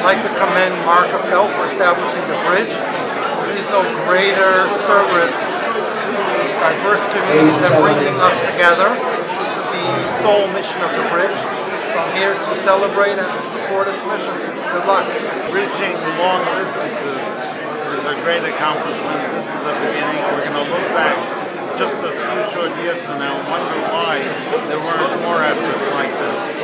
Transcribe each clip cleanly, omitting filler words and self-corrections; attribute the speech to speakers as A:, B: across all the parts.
A: like to commend Mark Appel for establishing the bridge. There is no greater service to diverse communities than bringing us together. This is the sole mission of the bridge. So I'm here to celebrate and to support its mission. Good luck.
B: Bridging long distances is a great accomplishment. This is the beginning. We're going to look back just a few short years from now and wonder why there weren't more efforts like this.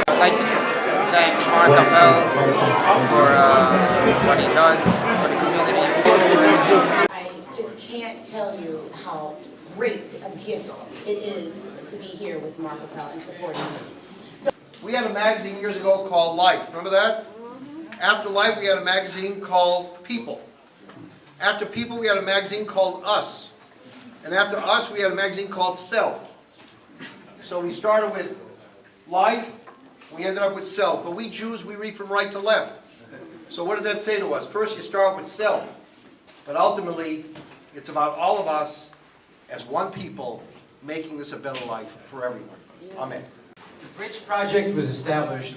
C: I'd like to thank Mark Appel for what he does for the community.
D: I just can't tell you how great a gift it is to be here with Mark Appel and supporting him. So
E: we had a magazine years ago called Life. Remember that? After Life, we had a magazine called People. After People, we had a magazine called Us. And after Us, we had a magazine called Self. So we started with Life, we ended up with Self. But we Jews, we read from right to left. So what does that say to us? First, you start with Self. But ultimately, it's about all of us as one people making this a better life for everyone. Amen.
F: The Bridge Project was established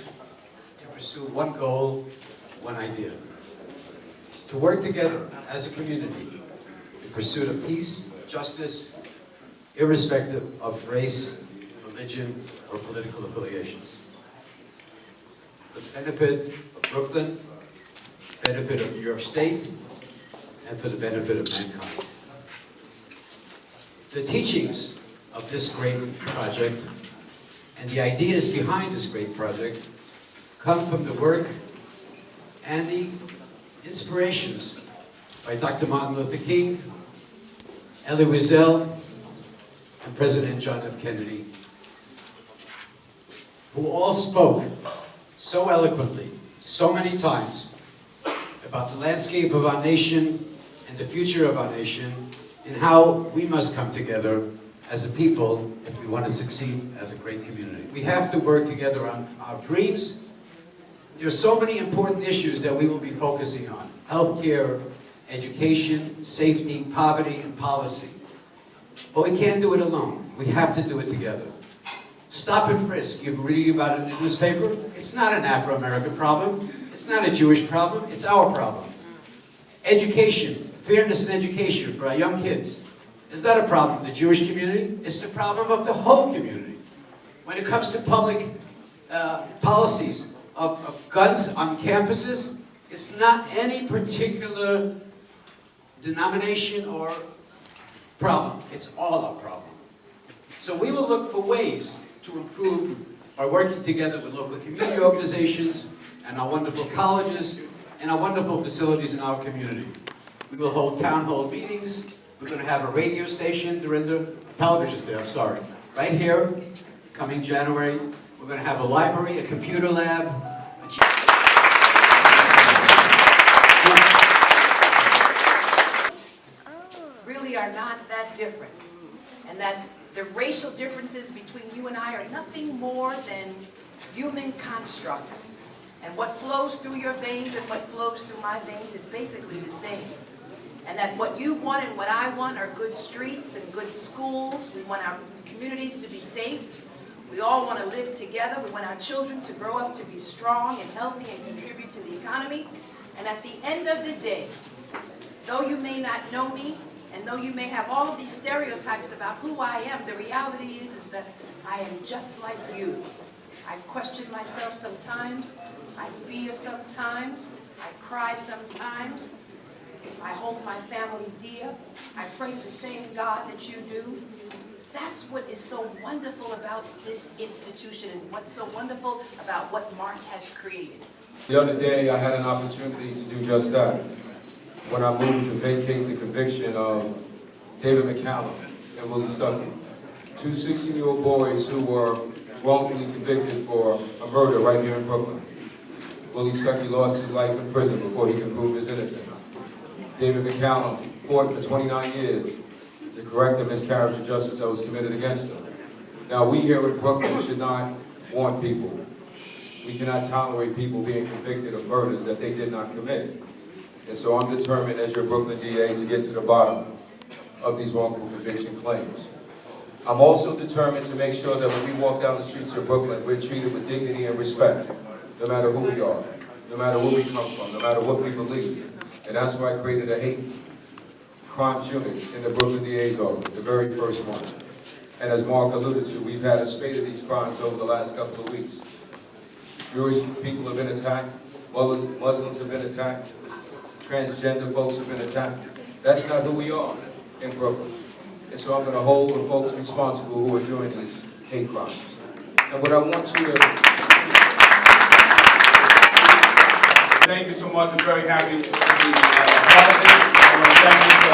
F: to pursue one goal, one idea. To work together as a community in pursuit of peace, justice, irrespective of race, religion, or political affiliations. For the benefit of Brooklyn, benefit of New York State, and for the benefit of mankind. The teachings of this great project and the ideas behind this great project come from the work and the inspirations by Dr. Martin Luther King, Elie Wiesel, and President John F. Kennedy, who all spoke so eloquently, so many times, about the landscape of our nation and the future of our nation, and how we must come together as a people if we want to succeed as a great community. We have to work together on our dreams. There are so many important issues that we will be focusing on. Healthcare, education, safety, poverty, and policy. But we can't do it alone. We have to do it together. Stop and frisk. You're reading about it in the newspaper. It's not an Afro-American problem. It's not a Jewish problem. It's our problem. Education, fairness in education for our young kids. Is not a problem of the Jewish community. It's the problem of the whole community. When it comes to public policies of guns on campuses, it's not any particular denomination or problem. It's all our problem. So we will look for ways to improve by working together with local community organizations and our wonderful colleges and our wonderful facilities in our community. We will hold town hall meetings. We're going to have a radio station, television station, I'm sorry, right here, coming January. We're going to have a library, a computer lab,
G: really are not that different. And that the racial differences between you and I are nothing more than human constructs. And what flows through your veins and what flows through my veins is basically the same. And that what you want and what I want are good streets and good schools. We want our communities to be safe. We all want to live together. We want our children to grow up to be strong and healthy and contribute to the economy. And at the end of the day, though you may not know me, and though you may have all of these stereotypes about who I am, the reality is that I am just like you. I question myself sometimes. I fear sometimes. I cry sometimes. I hold my family dear. I pray to the same God that you do. That's what is so wonderful about this institution and what's so wonderful about what Mark has created.
H: The other day I had an opportunity to do just that when I moved to vacate the conviction of David McCallum and Willie Stuckey, two 16-year-old boys who were wrongfully convicted for a murder right here in Brooklyn. Willie Stuckey lost his life in prison before he could prove his innocence. David McCallum fought for 29 years to correct the miscarriage of justice that was committed against him. Now we here in Brooklyn should not want people We cannot tolerate people being convicted of murders that they did not commit. And so I'm determined as your Brooklyn DA to get to the bottom of these wrongful conviction claims. I'm also determined to make sure that when we walk down the streets of Brooklyn, we're treated with dignity and respect, no matter who we are, no matter where we come from, no matter what we believe. And that's why I created a hate crimes unit in the Brooklyn DA's office, the very first one. And as Mark alluded to, we've had a spate of these crimes over the last couple of weeks. Jewish people have been attacked, Muslims have been attacked, transgender folks have been attacked. That's not who we are in Brooklyn. And so I'm going to hold the folks responsible who are doing these hate crimes. And what I want you to...
I: Thank you so much. I'm very happy to be part of this. I want to thank you for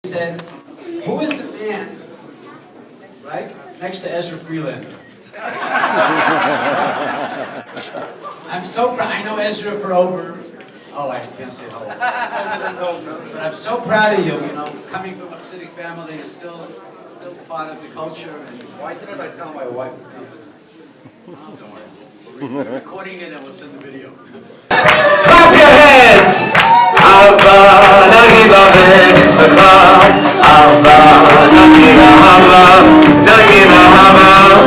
F: He said, who is the man, right, next to Ezra Freelander? I'm so proud. I know Ezra for over, oh, I can't say how old. But I'm so proud of you, you know, coming from a Hasidic family and still part of the culture. And
E: Why didn't I tell my wife to come?
F: oh, don't worry. We're recording it and we'll send the video.
J: Clap your hands! Hava, Nagila, Nagila, Hava, Nagila, Hava.